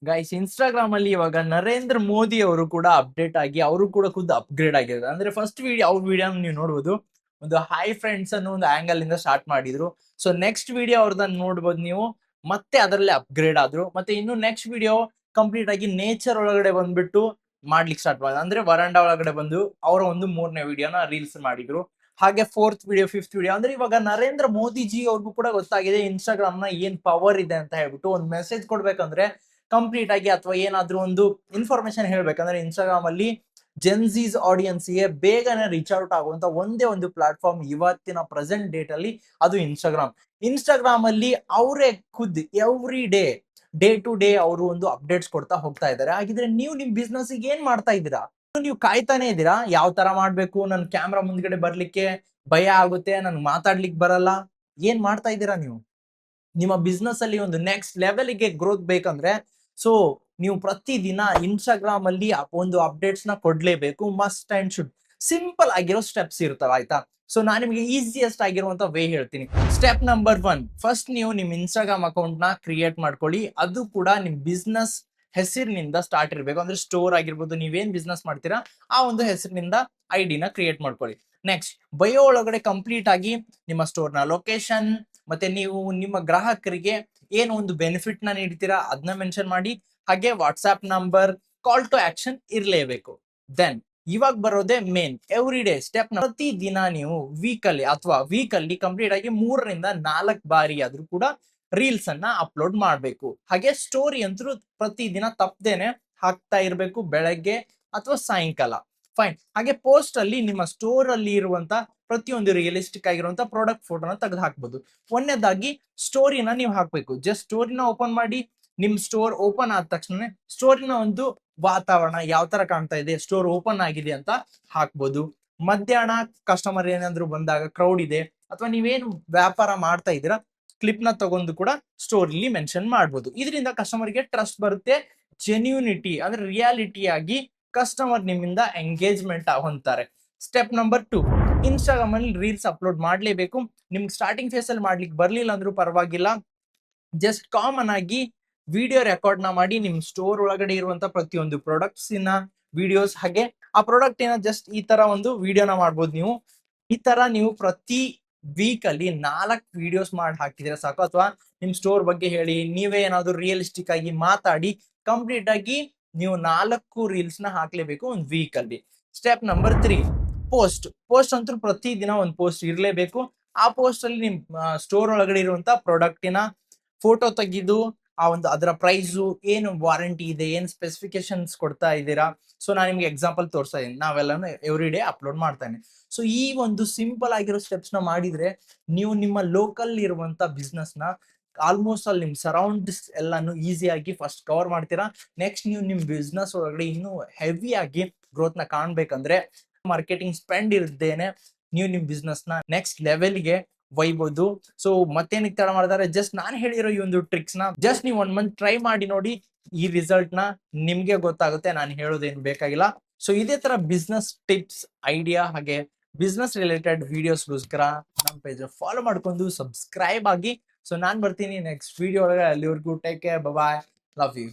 Guys Instagram ಅಲ್ಲಿ ಇವಾಗ ನರೇಂದ್ರ ಮೋದಿ ಅವರು ಕೂಡ ಅಪ್ಡೇಟ್ ಆಗಿ ಅವರು ಕೂಡ ಖುದ್ದು ಅಪ್ಗ್ರೇಡ್ ಆಗಿದ್ದಾರೆ. ಅಂದ್ರೆ ಫಸ್ಟ್ ವಿಡಿಯೋ ಅವ್ರ ವಿಡಿಯೋ ನೀವು ನೋಡಬಹುದು, ಒಂದು ಹೈ ಫ್ರೆಂಡ್ಸ್ ಅನ್ನೋ ಒಂದು ಆಂಗಲ್ ಇಂದ ಸ್ಟಾರ್ಟ್ ಮಾಡಿದ್ರು. ಸೊ ನೆಕ್ಸ್ಟ್ ವಿಡಿಯೋ ಅವ್ರದನ್ನ ನೋಡ್ಬೋದು ನೀವು, ಮತ್ತೆ ಅದರಲ್ಲೇ ಅಪ್ಗ್ರೇಡ್ ಆದ್ರು. ಮತ್ತೆ ಇನ್ನು ನೆಕ್ಸ್ಟ್ ವಿಡಿಯೋ ಕಂಪ್ಲೀಟ್ ಆಗಿ ನೇಚರ್ ಒಳಗಡೆ ಬಂದ್ಬಿಟ್ಟು ಮಾಡ್ಲಿಕ್ಕೆ ಸ್ಟಾರ್ಟ್ ಮಾಡಿದ್ರು. ಅಂದ್ರೆ ವರಂಡಾ ಒಳಗಡೆ ಬಂದು ಅವರ ಒಂದು 3ನೇ ವಿಡಿಯೋನ ರೀಲ್ಸ್ ಮಾಡಿದ್ರು. ಹಾಗೆ 4th ವಿಡಿಯೋ 5th ವಿಡಿಯೋ ಅಂದ್ರೆ ಇವಾಗ ನರೇಂದ್ರ ಮೋದಿ ಜಿ ಅವ್ರಿಗೂ ಕೂಡ ಗೊತ್ತಾಗಿದೆ ಇನ್ಸ್ಟಾಗ್ರಾಮ್ ನ ಏನ್ ಪವರ್ ಇದೆ ಅಂತ ಹೇಳ್ಬಿಟ್ಟು. ಒಂದು ಮೆಸೇಜ್ ಕೊಡ್ಬೇಕಂದ್ರೆ ಕಂಪ್ಲೀಟ್ ಆಗಿ ಅಥವಾ ಏನಾದ್ರೂ ಒಂದು ಇನ್ಫಾರ್ಮೇಶನ್ ಹೇಳ್ಬೇಕಂದ್ರೆ ಇನ್ಸ್ಟಾಗ್ರಾಮ್ ಅಲ್ಲಿ ಜೆನ್ಸೀಸ್ ಆಡಿಯನ್ಸ್ ಗೆ ಬೇಗನೆ ರೀಚ್ ಔಟ್ ಆಗುವಂತ ಒಂದೇ ಒಂದು ಪ್ಲಾಟ್ಫಾರ್ಮ್ ಇವತ್ತಿನ ಪ್ರೆಸೆಂಟ್ ಡೇಟ್ ಅಲ್ಲಿ, ಅದು ಇನ್ಸ್ಟಾಗ್ರಾಮ್. ಇನ್ಸ್ಟಾಗ್ರಾಮ್ ಅಲ್ಲಿ ಅವರೇ ಖುದ್ದು ಎವ್ರಿ ಡೇ ಟು ಡೇ ಅವರು ಒಂದು ಅಪ್ಡೇಟ್ಸ್ ಕೊಡ್ತಾ ಹೋಗ್ತಾ ಇದ್ದಾರೆ. ಹಾಗಿದ್ರೆ ನೀವು ನಿಮ್ ಬಿಸ್ನೆಸ್ ಏನ್ ಮಾಡ್ತಾ ಇದ್ದೀರಾ? ನೀವು ಕಾಯ್ತಾನೆ ಇದ್ದೀರಾ ಯಾವ ತರ ಮಾಡ್ಬೇಕು, ನನ್ ಕ್ಯಾಮ್ರಾ ಮುಂದ್ಗಡೆ ಬರ್ಲಿಕ್ಕೆ ಭಯ ಆಗುತ್ತೆ, ನನ್ ಮಾತಾಡ್ಲಿಕ್ಕೆ ಬರಲ್ಲ, ಏನ್ ಮಾಡ್ತಾ ಇದ್ದೀರಾ ನೀವು? ನಿಮ್ಮ ಬಿಸ್ನೆಸ್ ಅಲ್ಲಿ ಒಂದು ನೆಕ್ಸ್ಟ್ ಲೆವೆಲ್ ಗೆ ಗ್ರೋತ್ ಬೇಕಂದ್ರೆ ಸೊ ನೀವು ಪ್ರತಿದಿನ ಇನ್ಸ್ಟಾಗ್ರಾಮ್ ಅಲ್ಲಿ ಒಂದು ಅಪ್ಡೇಟ್ಸ್ ನ ಕೊಡ್ಲೇಬೇಕು. ಮಸ್ಟ್ ಅಂಡ್ ಶುಡ್ ಸಿಂಪಲ್ ಆಗಿರೋ ಸ್ಟೆಪ್ಸ್ ಇರ್ತಾವ, ಆಯ್ತಾ? ಸೊ ನಾನು ನಿಮಗೆ ಈಸಿಯೆಸ್ಟ್ ಆಗಿರುವಂತ ವೇ ಹೇಳ್ತೀನಿ. ಸ್ಟೆಪ್ ನಂಬರ್ 1, ಫಸ್ಟ್ ನೀವು ನಿಮ್ ಇನ್ಸ್ಟಾಗ್ರಾಮ್ ಅಕೌಂಟ್ ನ ಕ್ರಿಯೇಟ್ ಮಾಡ್ಕೊಳ್ಳಿ. ಅದು ಕೂಡ ನಿಮ್ ಬಿಸ್ನೆಸ್ ಹೆಸರಿನಿಂದ ಸ್ಟಾರ್ಟ್ ಇರಬೇಕು. ಅಂದ್ರೆ ಸ್ಟೋರ್ ಆಗಿರ್ಬೋದು, ನೀವೇನ್ ಬಿಸ್ನೆಸ್ ಮಾಡ್ತೀರಾ ಆ ಒಂದು ಹೆಸರಿನಿಂದ ಐಡಿನ ಕ್ರಿಯೇಟ್ ಮಾಡ್ಕೊಳ್ಳಿ. ನೆಕ್ಸ್ಟ್ ಬಯೋ ಒಳಗಡೆ ಕಂಪ್ಲೀಟ್ ಆಗಿ ನಿಮ್ಮ ಸ್ಟೋರ್ ನ ಲೊಕೇಶನ್, ಮತ್ತೆ ನೀವು ನಿಮ್ಮ ಗ್ರಾಹಕರಿಗೆ ಏನು ಒಂದು ಬೆನಿಫಿಟ್ ನ ನೀಡ್ತೀರಾ ಅದನ್ನ ಮೆನ್ಷನ್ ಮಾಡಿ. ಹಾಗೆ WhatsApp number, call to action ಇರ್ಲೇಬೇಕು. ದೆನ್ ಇವಾಗ ಬರೋದೇ ಮೇನ್ ಎವ್ರಿ ಡೇ ಸ್ಟೆಪ್. ಪ್ರತಿ ದಿನ ನೀವು ವೀಕಲ್ಲಿ ಕಂಪ್ಲೀಟ್ ಆಗಿ 3ರಿಂದ 4 ಬಾರಿ ಆದ್ರೂ ಕೂಡ ರೀಲ್ಸ್ ಅನ್ನ ಅಪ್ಲೋಡ್ ಮಾಡ್ಬೇಕು. ಹಾಗೆ ಸ್ಟೋರಿ ಅಂತೂ ಪ್ರತಿ ದಿನ ತಪ್ಪದೇನೆ ಹಾಕ್ತಾ ಇರ್ಬೇಕು, ಬೆಳಗ್ಗೆ ಅಥವಾ ಸಾಯಂಕಾಲ. ಫೈನ್. ಹಾಗೆ ಪೋಸ್ಟ್ ಅಲ್ಲಿ ನಿಮ್ಮ ಸ್ಟೋರ್ ಅಲ್ಲಿ ಇರುವಂತ ಪ್ರತಿಯೊಂದು ರಿಯಲಿಸ್ಟಿಕ್ ಆಗಿರುವಂತ ಪ್ರಾಡಕ್ಟ್ ಫೋಟೋನ ತೆಗೆದು ಹಾಕ್ಬೋದು. ಒಂದನೇದಾಗಿ ಸ್ಟೋರಿನ ನೀವು ಹಾಕ್ಬೇಕು. ಜಸ್ಟ್ ಸ್ಟೋರಿನ ಓಪನ್ ಮಾಡಿ, ನಿಮ್ ಸ್ಟೋರ್ ಓಪನ್ ಆದ ತಕ್ಷಣ ಸ್ಟೋರಿನ ಒಂದು ವಾತಾವರಣ ಯಾವ ತರ ಕಾಣ್ತಾ ಇದೆ, ಸ್ಟೋರ್ ಓಪನ್ ಆಗಿದೆ ಅಂತ ಹಾಕ್ಬೋದು. ಮಧ್ಯಾಹ್ನ ಕಸ್ಟಮರ್ ಏನಾದ್ರು ಬಂದಾಗ ಕ್ರೌಡ್ ಇದೆ ಅಥವಾ ನೀವೇನು ವ್ಯಾಪಾರ ಮಾಡ್ತಾ ಇದ್ದೀರಾ ಕ್ಲಿಪ್ ನ ತಗೊಂಡು ಕೂಡ ಸ್ಟೋರಿಲಿ ಮೆನ್ಷನ್ ಮಾಡ್ಬೋದು. ಇದರಿಂದ ಕಸ್ಟಮರ್ಗೆ ಟ್ರಸ್ಟ್ ಬರುತ್ತೆ, ಜೆನ್ಯೂನಿಟಿ ಅಂದ್ರೆ ರಿಯಾಲಿಟಿ ಆಗಿ ಕಸ್ಟಮರ್ ನಿಮ್ಮಿಂದ ಎಂಗೇಜ್ಮೆಂಟ್ ಹೊಂದ್ತಾರೆ. ಸ್ಟೆಪ್ ನಂಬರ್ 2, ಇನ್ಸ್ಟಾಗ್ರಾಮ್ ಅಲ್ಲಿ ರೀಲ್ಸ್ ಅಪ್ಲೋಡ್ ಮಾಡ್ಲೇಬೇಕು. ನಿಮ್ಗೆ ಸ್ಟಾರ್ಟಿಂಗ್ ಫೇಸ್ ಅಲ್ಲಿ ಮಾಡ್ಲಿಕ್ಕೆ ಬರ್ಲಿಲ್ಲ ಅಂದ್ರೂ ಪರವಾಗಿಲ್ಲ, ಜಸ್ಟ್ ಕಾಮನ್ ಆಗಿ ವಿಡಿಯೋ ರೆಕಾರ್ಡ್ ನ ಮಾಡಿ ನಿಮ್ ಸ್ಟೋರ್ ಒಳಗಡೆ ಇರುವಂತ ಪ್ರತಿಯೊಂದು ಪ್ರಾಡಕ್ಟ್ಸ್ ವಿಡಿಯೋಸ್, ಹಾಗೆ ಆ ಪ್ರಾಡಕ್ಟ್ ಜಸ್ಟ್ ಈ ತರ ಒಂದು ವಿಡಿಯೋನ ಮಾಡ್ಬೋದು ನೀವು. ಈ ತರ ನೀವು ಪ್ರತಿ ವೀಕ್ ಅಲ್ಲಿ 4 ವಿಡಿಯೋಸ್ ಮಾಡಿ ಹಾಕಿದ್ರೆ ಸಾಕು. ಅಥವಾ ನಿಮ್ ಸ್ಟೋರ್ ಬಗ್ಗೆ ಹೇಳಿ, ನೀವೇ ಏನಾದ್ರು ರಿಯಲಿಸ್ಟಿಕ್ ಆಗಿ ಮಾತಾಡಿ ಕಂಪ್ಲೀಟ್ ಆಗಿ ನೀವು 4 ರೀಲ್ಸ್ ನ ಹಾಕ್ಲೇಬೇಕು ಒಂದು ವೀಕ್ ಅಲ್ಲಿ. ಸ್ಟೆಪ್ ನಂಬರ್ 3, ಪೋಸ್ಟ್ ಅಂತೂ ಪ್ರತಿ ದಿನ ಒಂದು ಪೋಸ್ಟ್ ಇರ್ಲೇಬೇಕು. ಆ ಪೋಸ್ಟ್ ಅಲ್ಲಿ ನಿಮ್ ಸ್ಟೋರ್ ಒಳಗಡೆ ಇರುವಂತ ಪ್ರಾಡಕ್ಟಿನ ಫೋಟೋ ತೆಗೆದು ಆ ಒಂದು ಅದರ ಪ್ರೈಸು, ಏನು ವಾರಂಟಿ ಇದೆ, ಏನ್ ಸ್ಪೆಸಿಫಿಕೇಶನ್ಸ್ ಕೊಡ್ತಾ ಇದ್ದೀರಾ. ಸೊ ನಾನು ನಿಮ್ಗೆ ಎಕ್ಸಾಂಪಲ್ ತೋರಿಸ್ತಾ ಇದ್ದೀನಿ, ನಾವೆಲ್ಲಾನು ಎವ್ರಿ ಡೇ ಅಪ್ಲೋಡ್ ಮಾಡ್ತಾನೆ. ಸೊ ಈ ಒಂದು ಸಿಂಪಲ್ ಆಗಿರೋ ಸ್ಟೆಪ್ಸ್ ನ ಮಾಡಿದ್ರೆ ನೀವು ನಿಮ್ಮ ಲೋಕಲ್ ಇರುವಂತ ಬಿಸ್ನೆಸ್ ನ ಆಲ್ಮೋಸ್ಟ್ ಅಲ್ಲಿ ನಿಮ್ ಸರೌಂಡ್ಸ್ ಎಲ್ಲಾನು ಈಸಿಯಾಗಿ ಫಸ್ಟ್ ಕವರ್ ಮಾಡ್ತೀರಾ. ನೆಕ್ಸ್ಟ್ ನೀವು ನಿಮ್ ಬಿಸ್ನೆಸ್ ಒಳಗಡೆ ಇನ್ನೂ ಹೆವಿ ಆಗಿ ಗ್ರೋತ್ ನ ಕಾಣ್ಬೇಕಂದ್ರೆ ಮಾರ್ಕೆಟಿಂಗ್ ಸ್ಪೆಂಡ್ ಇರ್ದೇನೆ ನೀವು ನಿಮ್ ಬಿಸ್ನೆಸ್ ನ ನೆಕ್ಸ್ಟ್ ಲೆವೆಲ್ಗೆ ಒಯ್ಬೋದು. ಸೊ ಮತ್ತೇನಕ್ಕೆ ತಡ ಮಾಡ್ತಾರೆ, ಜಸ್ಟ್ ನಾನು ಹೇಳಿರೋ ಈ ಒಂದು ಟ್ರಿಕ್ಸ್ ನ ಜಸ್ಟ್ ನೀವು 1 ಮಂತ್ ಟ್ರೈ ಮಾಡಿ ನೋಡಿ. ಈ ರಿಸಲ್ಟ್ ನ ನಿಮ್ಗೆ ಗೊತ್ತಾಗುತ್ತೆ, ನಾನು ಹೇಳೋದೇನು ಬೇಕಾಗಿಲ್ಲ. ಸೊ ಇದೇ ತರ ಬಿಸ್ನೆಸ್ ಟಿಪ್ಸ್, ಐಡಿಯಾ ಹಾಗೆ ಬಿಸ್ನೆಸ್ ರಿಲೇಟೆಡ್ ವಿಡಿಯೋಸ್ಗೋಸ್ಕರ ನಮ್ಮ ಪೇಜ್ ಫಾಲೋ ಮಾಡ್ಕೊಂಡು ಸಬ್ಸ್ಕ್ರೈಬ್ ಆಗಿ. ಸೊ ನಾನ್ ಬರ್ತೀನಿ ನೆಕ್ಸ್ಟ್ ವಿಡಿಯೋ ಒಳಗೆ. ಅಲ್ಲಿವರೆಗೂ take care, bye, love you.